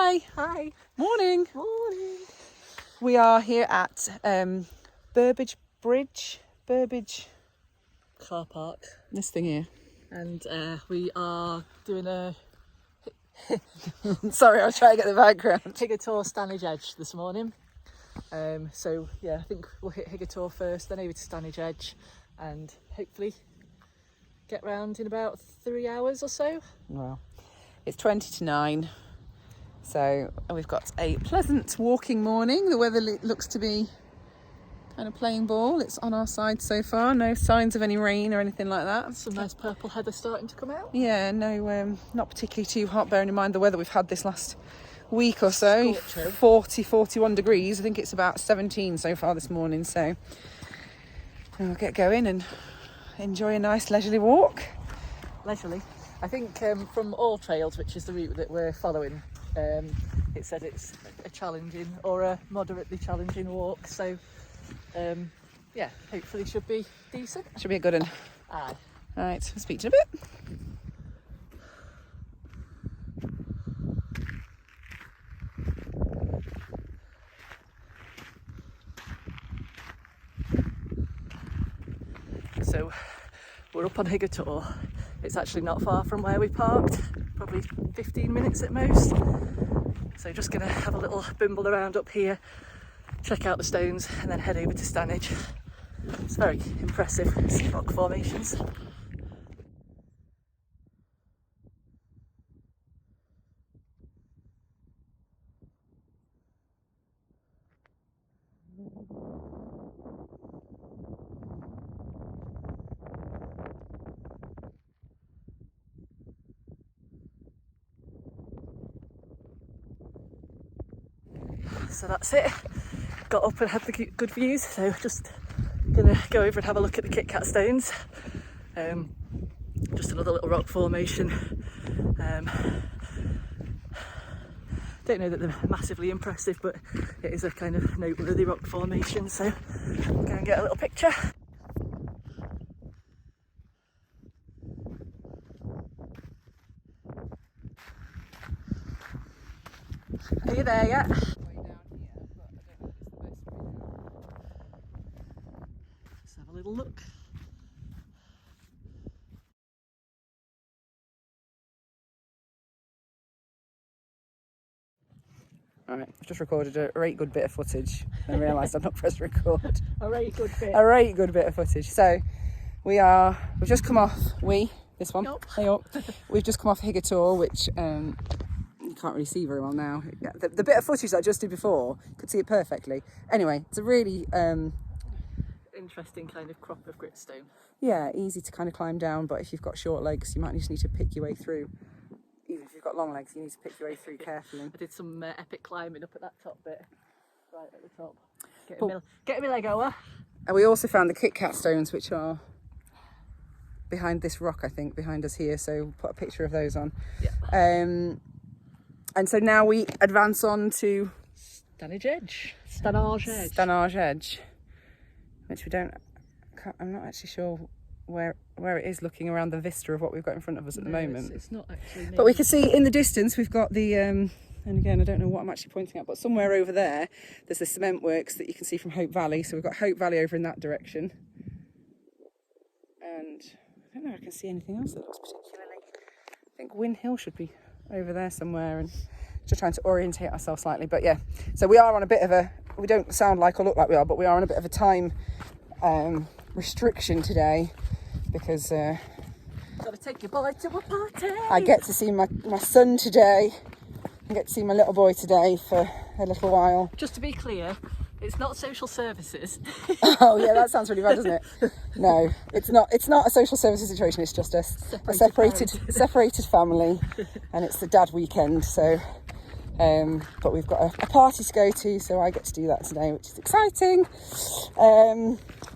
Hi. Hi. Morning. Morning. We are here at Burbage Car park. this thing here. And we are doing a Sorry, I was trying to get the background. Higger Tor Stanage Edge this morning. So yeah, I think we'll hit Higger Tor first, then over to Stanage Edge, and hopefully get round in about 3 hours or so. Well, it's 20 to 9, so we've got a pleasant walking morning. The weather looks to be kind of playing ball. It's on our side so far. No signs of any rain or anything like that. Some nice purple heather starting to come out. Yeah, no, not particularly too hot, bearing in mind the weather we've had this last week or so. Scorching. 41 degrees. I think it's about 17 so far this morning, so we'll get going and enjoy a nice leisurely walk. Leisurely. I think from all trails, which is the route that we're following, it said it's a challenging or a moderately challenging walk, so yeah, hopefully should be decent. Should be a good one. Aye. Right, I'll speak to you in a bit. So we're up on Higger Tor. It's actually not far from where we parked, probably 15 minutes at most. So just gonna have a little bimble around up here, check out the stones, and then head over to Stanage. It's very impressive, some rock formations. So that's it. Got up and had the good views, so just gonna go over and have a look at the Kit Kat stones. Just another little rock formation. Don't know that they're massively impressive, but it is a kind of noteworthy rock formation, so I'll go and get a little picture. Are you there yet? Let's have a little look. Alright, I've just recorded a right good bit of footage and realised I've not pressed record. A very good bit. A right good bit of footage. So we've just come off, this one, Yup. hey up. We've just come off Higger Tor, which you can't really see very well now. Yeah, the bit of footage that I just did before, could see it perfectly. Anyway, it's a really Interesting kind of crop of gritstone. yeah, easy to kind of climb down, but if you've got short legs, you might just need to pick your way through. Even if you've got long legs, you need to pick your way through carefully. I did some epic climbing up at that top bit, right at the top. Getting my leg over. And we also found the Kit Kat stones, which are behind this rock, I think, behind us here. So we'll put a picture of those on. Yeah. And so now we advance on to Stanage Edge. Stanage Edge. Stanage Edge, which I'm not actually sure where it is, looking around the vista of what we've got in front of us at the moment. It's not actually. But we can see in the distance we've got the and again I don't know what I'm actually pointing at, but somewhere over there's the cement works that you can see from Hope Valley. So we've got Hope Valley over in that direction, and I don't know if I can see anything else that looks particularly. I think Win Hill should be over there somewhere, and just trying to orientate ourselves slightly. But yeah, so we are on a bit of a, we don't sound like or look like we are, but we are on a bit of a time restriction today, because Gotta take your boy to a party. I get to see my son today. I get to see my little boy today for a little while. Just to be clear, it's not social services. Oh yeah, that sounds really bad, doesn't it? No, it's not. It's not a social services situation. It's just a separated family, and it's the dad weekend. So, but we've got a party to go to, so I get to do that today, which is exciting.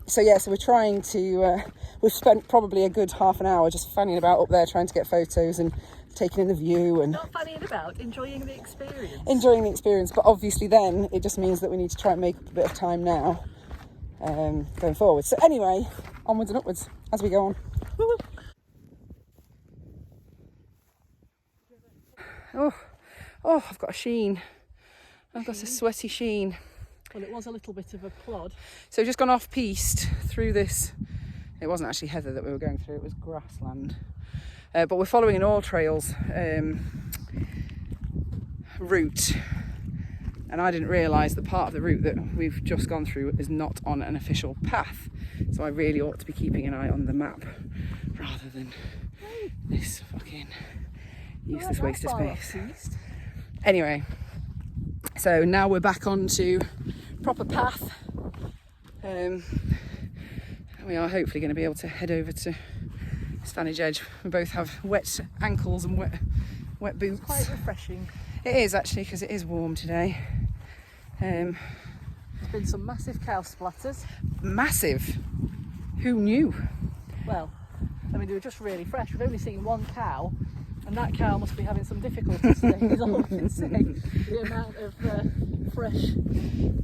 So yeah, so we're trying to. We've spent probably a good half an hour just fanning about up there, trying to get photos and taking in the view and Not fanning about, enjoying the experience. Enjoying the experience, but obviously then it just means that we need to try and make up a bit of time now, going forward. So anyway, onwards and upwards as we go on. Oh, Oh, I've got a sheen. I've got a sweaty sheen. Well, it was a little bit of a plod. So we've just gone off-piste through this. It wasn't actually heather that we were going through, it was grassland. But we're following an all trails route. And I didn't realise that part of the route that we've just gone through is not on an official path. So I really ought to be keeping an eye on the map rather than this fucking useless waste of space. Anyway, so now we're back onto proper path. We are hopefully going to be able to head over to Stanage Edge. We both have wet ankles and wet boots. It's quite refreshing. It is actually, because it is warm today. There's been some massive cow splatters. Massive? Who knew? Well, I mean, they were just really fresh. We've only seen one cow, and that cow must be having some difficulty today, is all I can say. The amount of fresh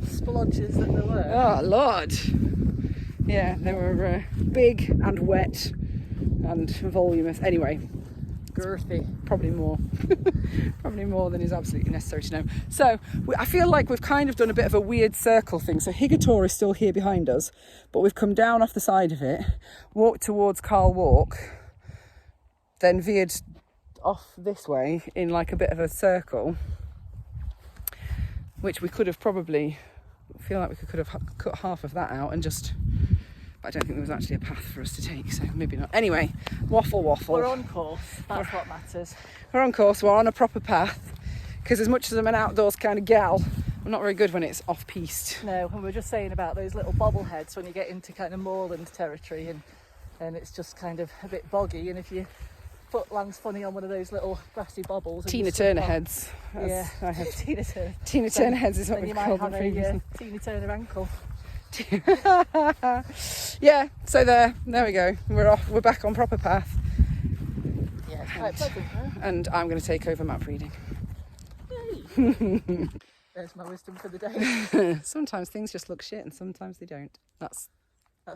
splodges that there were. Oh, Lord. Yeah, they were big and wet and voluminous. Anyway, Girthy. Probably more. Probably more than is absolutely necessary to know. So, I feel like we've kind of done a bit of a weird circle thing. So Higger Tor is still here behind us, but we've come down off the side of it, walked towards Carl Walk, then veered off this way in like a bit of a circle, which we could have probably, feel like we could have cut half of that out and just, but I don't think there was actually a path for us to take, so maybe not. Anyway, waffle. We're on course, that's what matters. We're on course, we're on a proper path, because as much as I'm an outdoors kind of gal, I'm not very good when it's off-piste. No, and we were just saying about those little bobbleheads when you get into kind of moorland territory and it's just kind of a bit boggy, and if your foot lands funny on one of those little grassy bobbles. Tina Turner heads. Yeah, I have Tina Turner. Tina Turner heads is what we called them previously. Tina Turner ankle. Yeah, so there we go. We're off. We're back on proper path. Yeah, it's quite pleasant, huh? And I'm going to take over map reading. Yay. There's my wisdom for the day. Sometimes things just look shit, and sometimes they don't. That's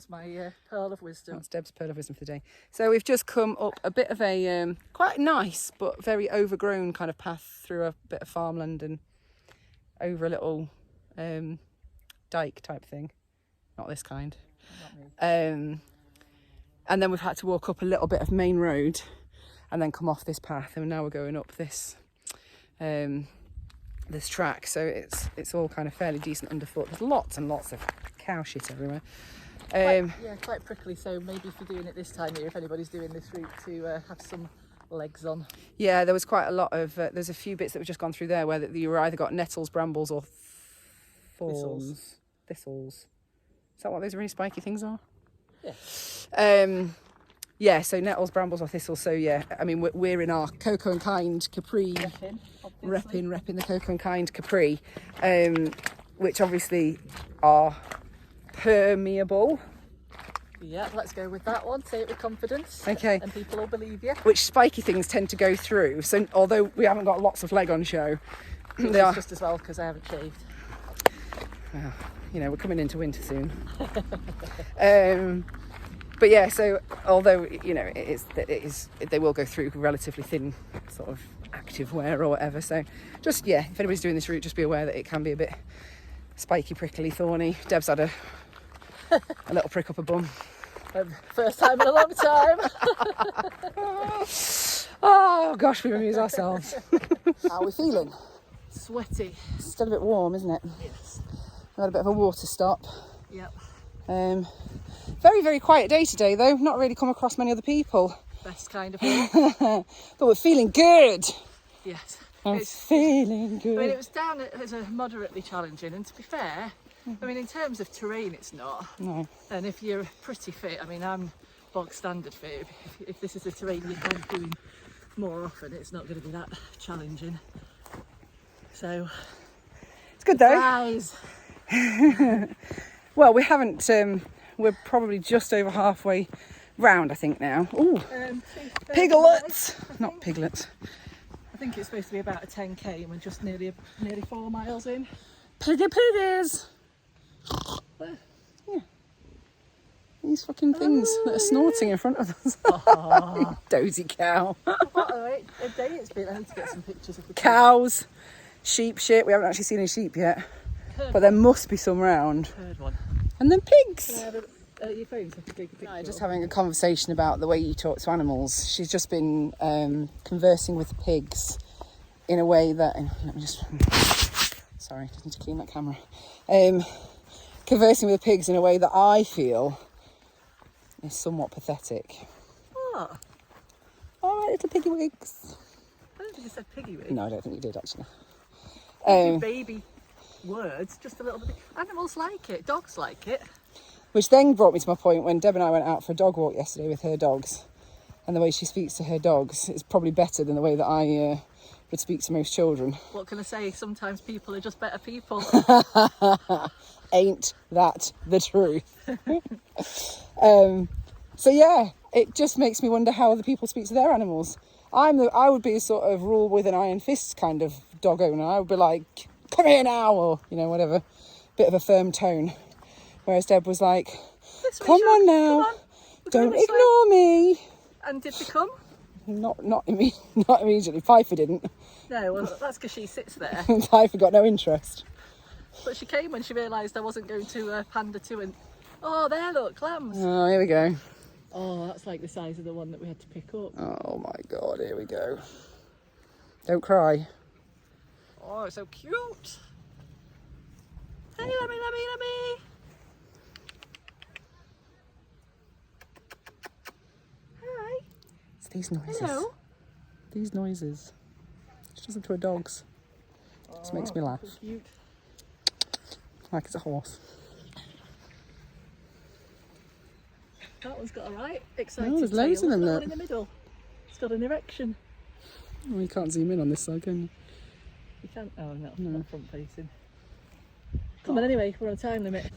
my pearl of wisdom. That's Deb's pearl of wisdom for the day. So we've just come up a bit of a quite nice but very overgrown kind of path through a bit of farmland and over a little dike type thing. Not this kind. And then we've had to walk up a little bit of main road and then come off this path, and now we're going up this this track. So it's all kind of fairly decent underfoot. There's lots and lots of cow shit everywhere. Quite prickly, so maybe if you're doing it this time of year, if anybody's doing this route, to have some legs on. Yeah, there was quite a lot of, there's a few bits that we've just gone through there where you either got nettles, brambles or thorns. Thistles. Is that what those really spiky things are? Yeah. So nettles, brambles or thistles. So yeah, I mean, we're in our Cocoa and Kind Capri. Repping the Cocoa and Kind Capri, which obviously are permeable. Yeah, let's go with that one. Say it with confidence. Okay. And people will believe you. Which spiky things tend to go through. So although we haven't got lots of leg on show, they are just as well because I haven't shaved. Well, we're coming into winter soon. But yeah, so although it is they will go through relatively thin sort of active wear or whatever. So just if anybody's doing this route, just be aware that it can be a bit spiky, prickly, thorny. Deb's had a little prick up her bum. First time in a long time. Oh gosh, we amuse ourselves. How are we feeling? Sweaty. It's still a bit warm, isn't it? Yes. We've had a bit of a water stop. Yep. Very, very quiet day today though. Not really come across many other people. Best kind of walk. But we're feeling good. Yes. I'm feeling good. I mean, it was down as a moderately challenging, and to be fair, I mean, in terms of terrain, it's not. No. And if you're pretty fit, I mean, I'm bog standard fit. If this is a terrain you're kind of doing more often, it's not going to be that challenging. So, it's good though. Guys. Well, we haven't. We're probably just over halfway round, I think now. Ooh, piglets! Not piglets. I think it's supposed to be about a 10k, and we're just nearly 4 miles in. Piggies! Yeah. These fucking things that are snorting in front of us. Oh. Dozy cow. What what a day it's been. I need to get some pictures of the Cows, sheep shit. We haven't actually seen any sheep yet. But there must be some round. Heard one. And then pigs. Your phone so I can take a picture. No, just having a conversation about the way you talk to animals. She's just been conversing with pigs in a way that... Let me just... Sorry, I need to clean that camera. Conversing with pigs in a way that I feel is somewhat pathetic. What? All right, little piggy wigs. I don't think you said piggy wig. No, I don't think you did, actually. Baby words, just a little bit. Animals like it. Dogs like it. Which then brought me to my point when Deb and I went out for a dog walk yesterday with her dogs. And the way she speaks to her dogs is probably better than the way that I would speak to most children. What can I say? Sometimes people are just better people. Ain't that the truth? So yeah, it just makes me wonder how other people speak to their animals. I would be a sort of rule with an iron fist kind of dog owner. I would be like, come here now, or, you know, whatever. Bit of a firm tone. Whereas Deb was like, come on now, don't ignore me. And did they come? Not immediately. Piper didn't. No, well, that's because she sits there. Piper got no interest. But she came when she realised I wasn't going to pander to and... Oh, there, look, lambs. Oh, here we go. Oh, that's like the size of the one that we had to pick up. Oh my God, here we go. Don't cry. Oh, it's so cute. Hey, let me. Hi. It's these noises. Hello. These noises. She does them to her dogs. Just makes me laugh. So cute. Like it's a horse. That one's got a right excited there's loads tail. of them That there. one in the middle. It's got an erection. Well, you can't zoom in on this side, can you? You can't. Oh no, not front facing. Come on, anyway, we're on a time limit.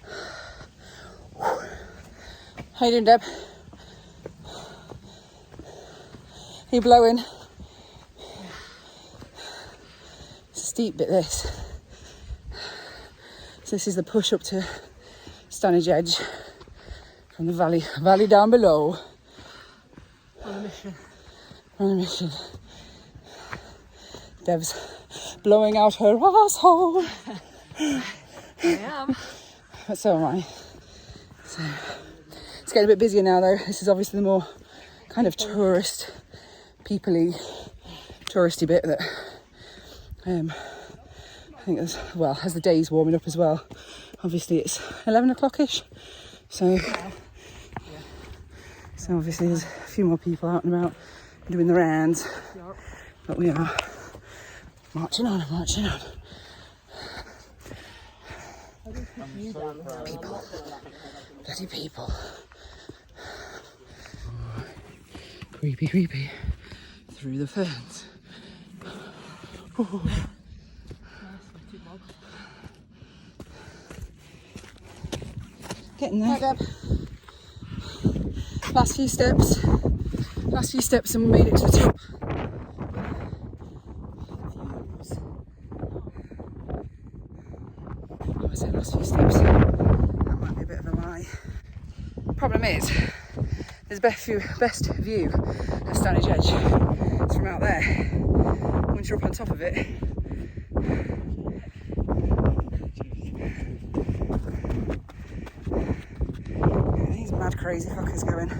How you doing, Deb? Are you blowing? It's a steep bit, this. So this is the push up to Stanage Edge from the valley down below. On a mission. On a mission. Deb's blowing out her asshole. I am. But so am I. So it's getting a bit busier now, though. This is obviously the more kind of touristy bit that I think as the day's warming up as well. Obviously it's 11 o'clock-ish. So obviously there's a few more people out and about doing the rounds. But we are marching on. People. Bloody people. Creepy. Through the ferns. Ooh. Getting there. Hi, Deb. Last few steps and we made it to the top. Oh, I said last few steps. That might be a bit of a lie. Problem is, there's best view of Stanage Edge. It's from out there. Once you're up on top of it, these mad crazy fuckers going.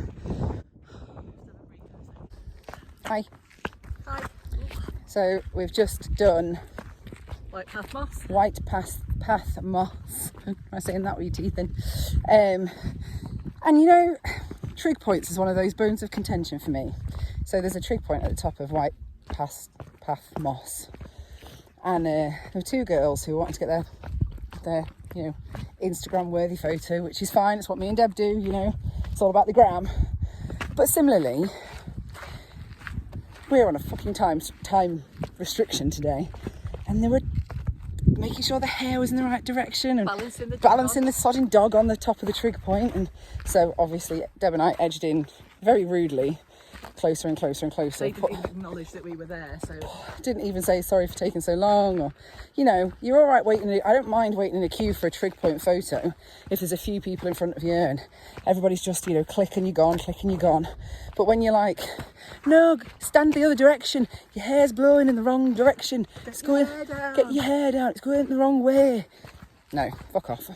Hi. So we've just done White Path Moss. White Path Moss. Am I saying that with your teeth in? And you know, trig points is one of those bones of contention for me. So there's a trig point at the top of White Path Moss, and there were two girls who wanted to get their Instagram worthy photo, which is fine. It's what me and Deb do. It's all about the gram. But similarly, we're on a fucking time restriction today, and they were making sure the hair was in the right direction and balancing the sodding dog on the top of the trig point. And so obviously Deb and I edged in very rudely closer and closer and closer. They didn't even acknowledge that we were there, so... Didn't even say sorry for taking so long, or, you know, you're all right waiting. I don't mind waiting in a queue for a trig point photo if there's a few people in front of you and everybody's just, you know, click and you're gone, click and you're gone. But when you're like, no, stand the other direction, your hair's blowing in the wrong direction, get your hair down, it's going the wrong way. No, fuck off.